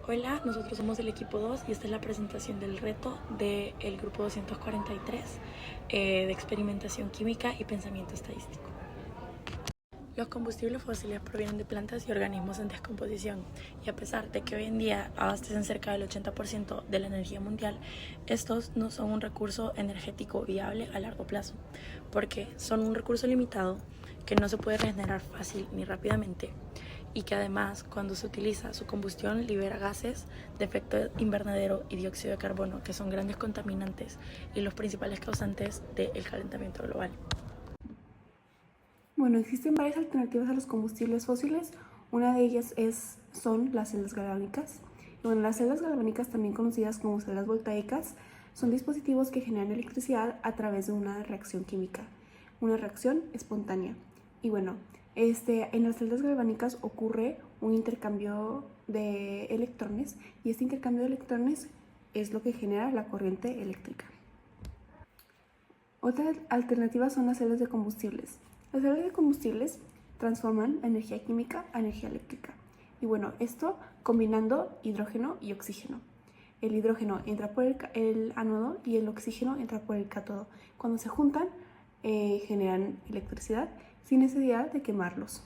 Hola, nosotros somos el equipo 2 y esta es la presentación del reto del grupo 243 de experimentación química y pensamiento estadístico. Los combustibles fósiles provienen de plantas y organismos en descomposición, y a pesar de que hoy en día abastecen cerca del 80% de la energía mundial, estos no son un recurso energético viable a largo plazo, porque son un recurso limitado que no se puede regenerar fácil ni rápidamente, y que además, cuando se utiliza su combustión, libera gases de efecto invernadero y dióxido de carbono, que son grandes contaminantes y los principales causantes del calentamiento global. Bueno, existen varias alternativas a los combustibles fósiles. Una de ellas son las celdas galvánicas. Bueno, las celdas galvánicas, también conocidas como celdas voltaicas, son dispositivos que generan electricidad a través de una reacción química, una reacción espontánea. Y bueno, en las celdas galvánicas ocurre un intercambio de electrones, y este intercambio de electrones es lo que genera la corriente eléctrica. Otra alternativa son las celdas de combustibles. Las celdas de combustibles transforman energía química a energía eléctrica. Y bueno, esto combinando hidrógeno y oxígeno. El hidrógeno entra por el ánodo y el oxígeno entra por el cátodo. Cuando se juntan, generan electricidad sin necesidad de quemarlos.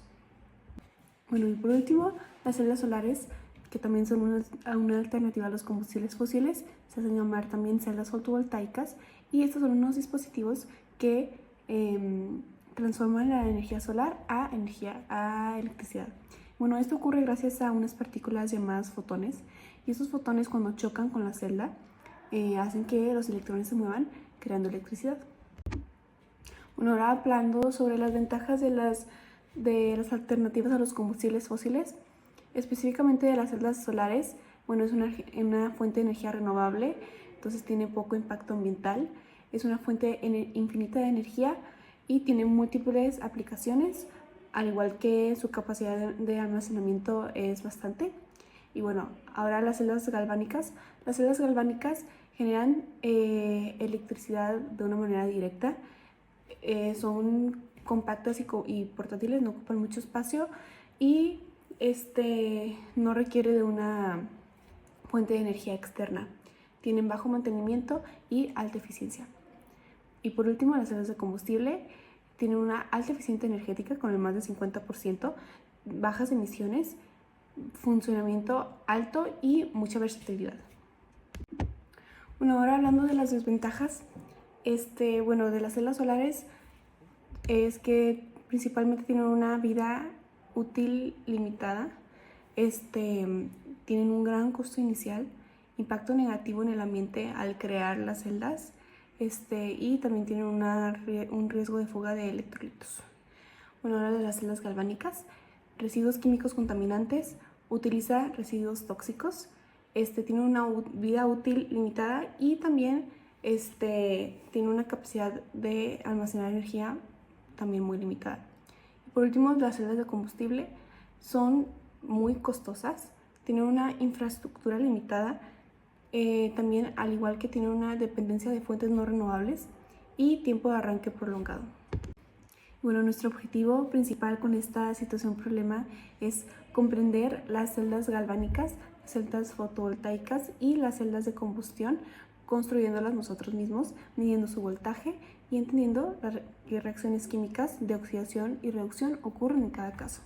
Bueno, y por último, las celdas solares, que también son una alternativa a los combustibles fósiles, se hacen llamar también celdas fotovoltaicas, y estos son unos dispositivos que transforman la energía solar a electricidad. Bueno, esto ocurre gracias a unas partículas llamadas fotones, y estos fotones, cuando chocan con la celda, hacen que los electrones se muevan, creando electricidad. Bueno, ahora hablando sobre las ventajas de las alternativas a los combustibles fósiles, específicamente de las celdas solares. Bueno, es una fuente de energía renovable, entonces tiene poco impacto ambiental, es una fuente infinita de energía y tiene múltiples aplicaciones, al igual que su capacidad de almacenamiento es bastante. Y bueno, ahora las celdas galvánicas. Las celdas galvánicas generan electricidad de una manera directa. Son compactas y portátiles, no ocupan mucho espacio, y no requiere de una fuente de energía externa. Tienen bajo mantenimiento y alta eficiencia. Y por último, las celdas de combustible tienen una alta eficiencia energética con el más del 50%, bajas emisiones, funcionamiento alto y mucha versatilidad. Bueno, ahora hablando de las desventajas, bueno, de las celdas solares, es que principalmente tienen una vida útil limitada, tienen un gran costo inicial, impacto negativo en el ambiente al crear las celdas, y también tienen un riesgo de fuga de electrolitos. Bueno, ahora de las celdas galvánicas, residuos químicos contaminantes, utiliza residuos tóxicos, tiene una vida útil limitada, y también tiene una capacidad de almacenar energía también muy limitada. Y por último, las celdas de combustible son muy costosas, tienen una infraestructura limitada, también al igual que tienen una dependencia de fuentes no renovables y tiempo de arranque prolongado. Bueno, nuestro objetivo principal con esta situación problema es comprender las celdas galvánicas, las celdas fotovoltaicas y las celdas de combustión, construyéndolas nosotros mismos, midiendo su voltaje y entendiendo qué reacciones químicas de oxidación y reducción ocurren en cada caso.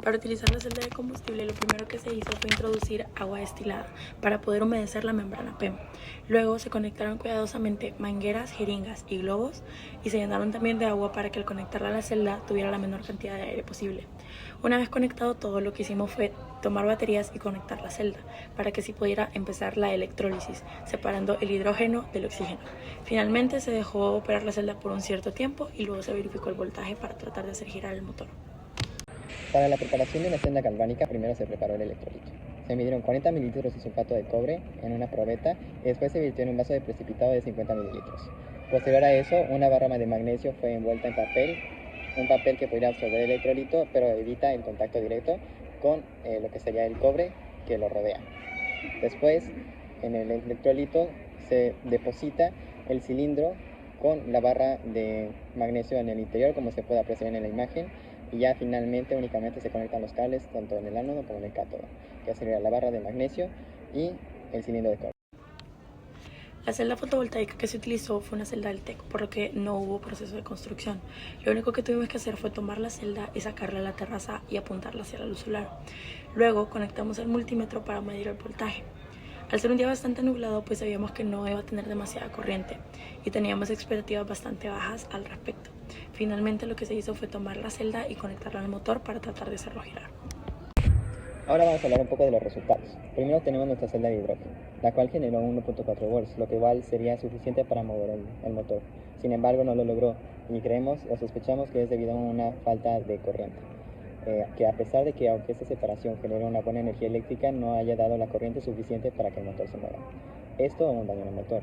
Para utilizar la celda de combustible, lo primero que se hizo fue introducir agua destilada para poder humedecer la membrana PEM. Luego se conectaron cuidadosamente mangueras, jeringas y globos, y se llenaron también de agua para que al conectarla a la celda tuviera la menor cantidad de aire posible. Una vez conectado todo, lo que hicimos fue tomar baterías y conectar la celda para que así pudiera empezar la electrólisis, separando el hidrógeno del oxígeno. Finalmente se dejó operar la celda por un cierto tiempo y luego se verificó el voltaje para tratar de hacer girar el motor. Para la preparación de una celda galvánica, primero se preparó el electrolito. Se midieron 40 mililitros de sulfato de cobre en una probeta y después se virtió en un vaso de precipitado de 50 mililitros. Posterior a eso, una barra de magnesio fue envuelta en papel, un papel que podría absorber el electrolito, pero evita el contacto directo con lo que sería el cobre que lo rodea. Después, en el electrolito se deposita el cilindro con la barra de magnesio en el interior, como se puede apreciar en la imagen, y ya finalmente únicamente se conectan los cables tanto en el ánodo como en el cátodo, que sería la barra de magnesio y el cilindro de cobre. La celda fotovoltaica que se utilizó fue una celda del TEC, por lo que no hubo proceso de construcción. Lo único que tuvimos que hacer fue tomar la celda y sacarla a la terraza y apuntarla hacia la luz solar. Luego conectamos el multímetro para medir el voltaje. Al ser un día bastante nublado, pues sabíamos que no iba a tener demasiada corriente y teníamos expectativas bastante bajas al respecto. Finalmente lo que se hizo fue tomar la celda y conectarla al motor para tratar de hacerlo girar. Ahora vamos a hablar un poco de los resultados. Primero tenemos nuestra celda de hidrógeno, la cual generó 1.4 volts, lo que igual sería suficiente para mover el motor. Sin embargo, no lo logró y creemos o sospechamos que es debido a una falta de corriente. Que a pesar de que aunque esta separación genere una buena energía eléctrica, no haya dado la corriente suficiente para que el motor se mueva. Esto es un daño en el motor.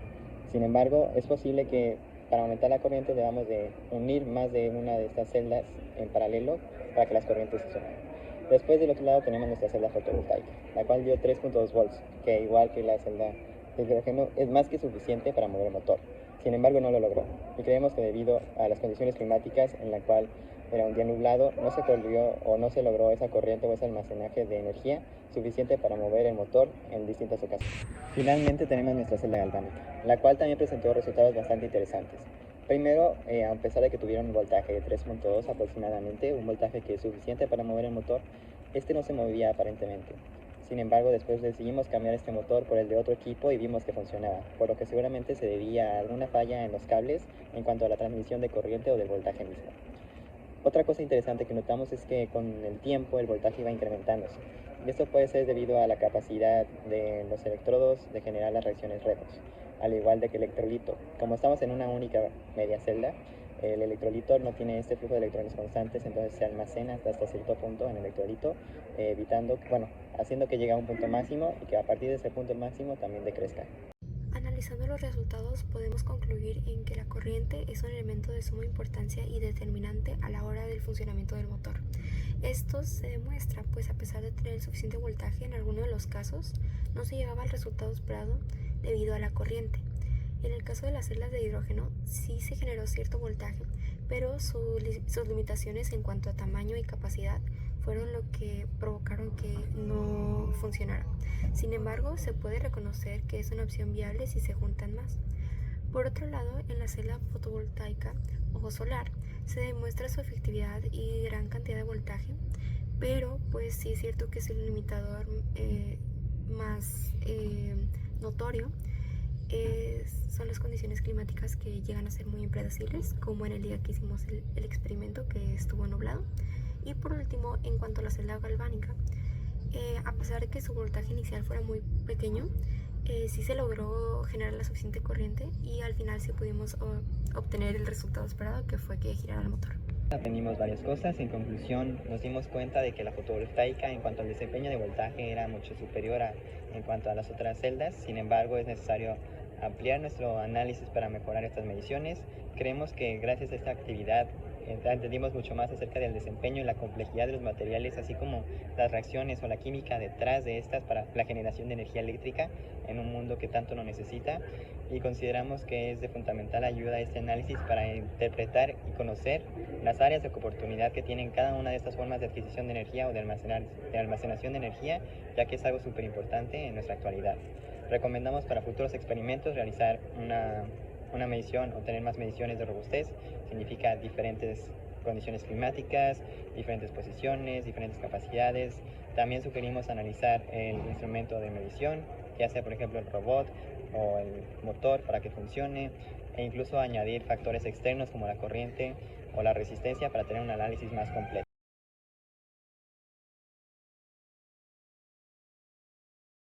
Sin embargo, es posible que para aumentar la corriente debamos de unir más de una de estas celdas en paralelo para que las corrientes se sumen. Después del otro lado tenemos nuestra celda fotovoltaica, la cual dio 3.2 volts, que igual que la celda de hidrógeno es más que suficiente para mover el motor. Sin embargo, no lo logró y creemos que debido a las condiciones climáticas en la cual era un día nublado, no se corrió o no se logró esa corriente o ese almacenaje de energía suficiente para mover el motor en distintas ocasiones. Finalmente tenemos nuestra celda galvánica, la cual también presentó resultados bastante interesantes. Primero, a pesar de que tuvieron un voltaje de 3.2 aproximadamente, un voltaje que es suficiente para mover el motor, este no se movía aparentemente. Sin embargo, después decidimos cambiar este motor por el de otro equipo y vimos que funcionaba, por lo que seguramente se debía a alguna falla en los cables en cuanto a la transmisión de corriente o del voltaje mismo. Otra cosa interesante que notamos es que con el tiempo el voltaje iba incrementándose. Y esto puede ser debido a la capacidad de los electrodos de generar las reacciones redox, al igual de que el electrolito. Como estamos en una única media celda, el electrolito no tiene este flujo de electrones constantes, entonces se almacena hasta cierto punto en el electrolito, haciendo que llegue a un punto máximo y que a partir de ese punto máximo también decrezca. Analizando los resultados, podemos concluir en que la corriente es un elemento de suma importancia y determinante a la hora del funcionamiento del motor. Esto se demuestra, pues a pesar de tener el suficiente voltaje, en algunos de los casos no se llegaba al resultado esperado debido a la corriente. En el caso de las celdas de hidrógeno, sí se generó cierto voltaje, pero sus limitaciones en cuanto a tamaño y capacidad fueron lo que provocaron que no funcionara. Sin embargo, se puede reconocer que es una opción viable si se juntan más. Por otro lado, en la celda fotovoltaica o solar se demuestra su efectividad y gran cantidad de voltaje, pero pues sí es cierto que es el limitador más notorio. Son las condiciones climáticas que llegan a ser muy impredecibles, como en el día que hicimos el experimento que estuvo nublado. Y por último, en cuanto a la celda galvánica, a pesar de que su voltaje inicial fuera muy pequeño, sí se logró generar la suficiente corriente y al final sí pudimos obtener el resultado esperado, que fue que girara el motor. Aprendimos varias cosas. En conclusión, nos dimos cuenta de que la fotovoltaica en cuanto al desempeño de voltaje era mucho superior en cuanto a las otras celdas. Sin embargo, es necesario ampliar nuestro análisis para mejorar estas mediciones. Creemos que gracias a esta actividad entendimos mucho más acerca del desempeño y la complejidad de los materiales, así como las reacciones o la química detrás de estas para la generación de energía eléctrica en un mundo que tanto lo necesita, y consideramos que es de fundamental ayuda este análisis para interpretar y conocer las áreas de oportunidad que tienen cada una de estas formas de adquisición de energía o de almacenación de energía, ya que es algo súper importante en nuestra actualidad. Recomendamos para futuros experimentos realizar una medición o tener más mediciones de robustez. Significa diferentes condiciones climáticas, diferentes posiciones, diferentes capacidades. También sugerimos analizar el instrumento de medición, ya sea por ejemplo el robot o el motor para que funcione, e incluso añadir factores externos como la corriente o la resistencia para tener un análisis más completo.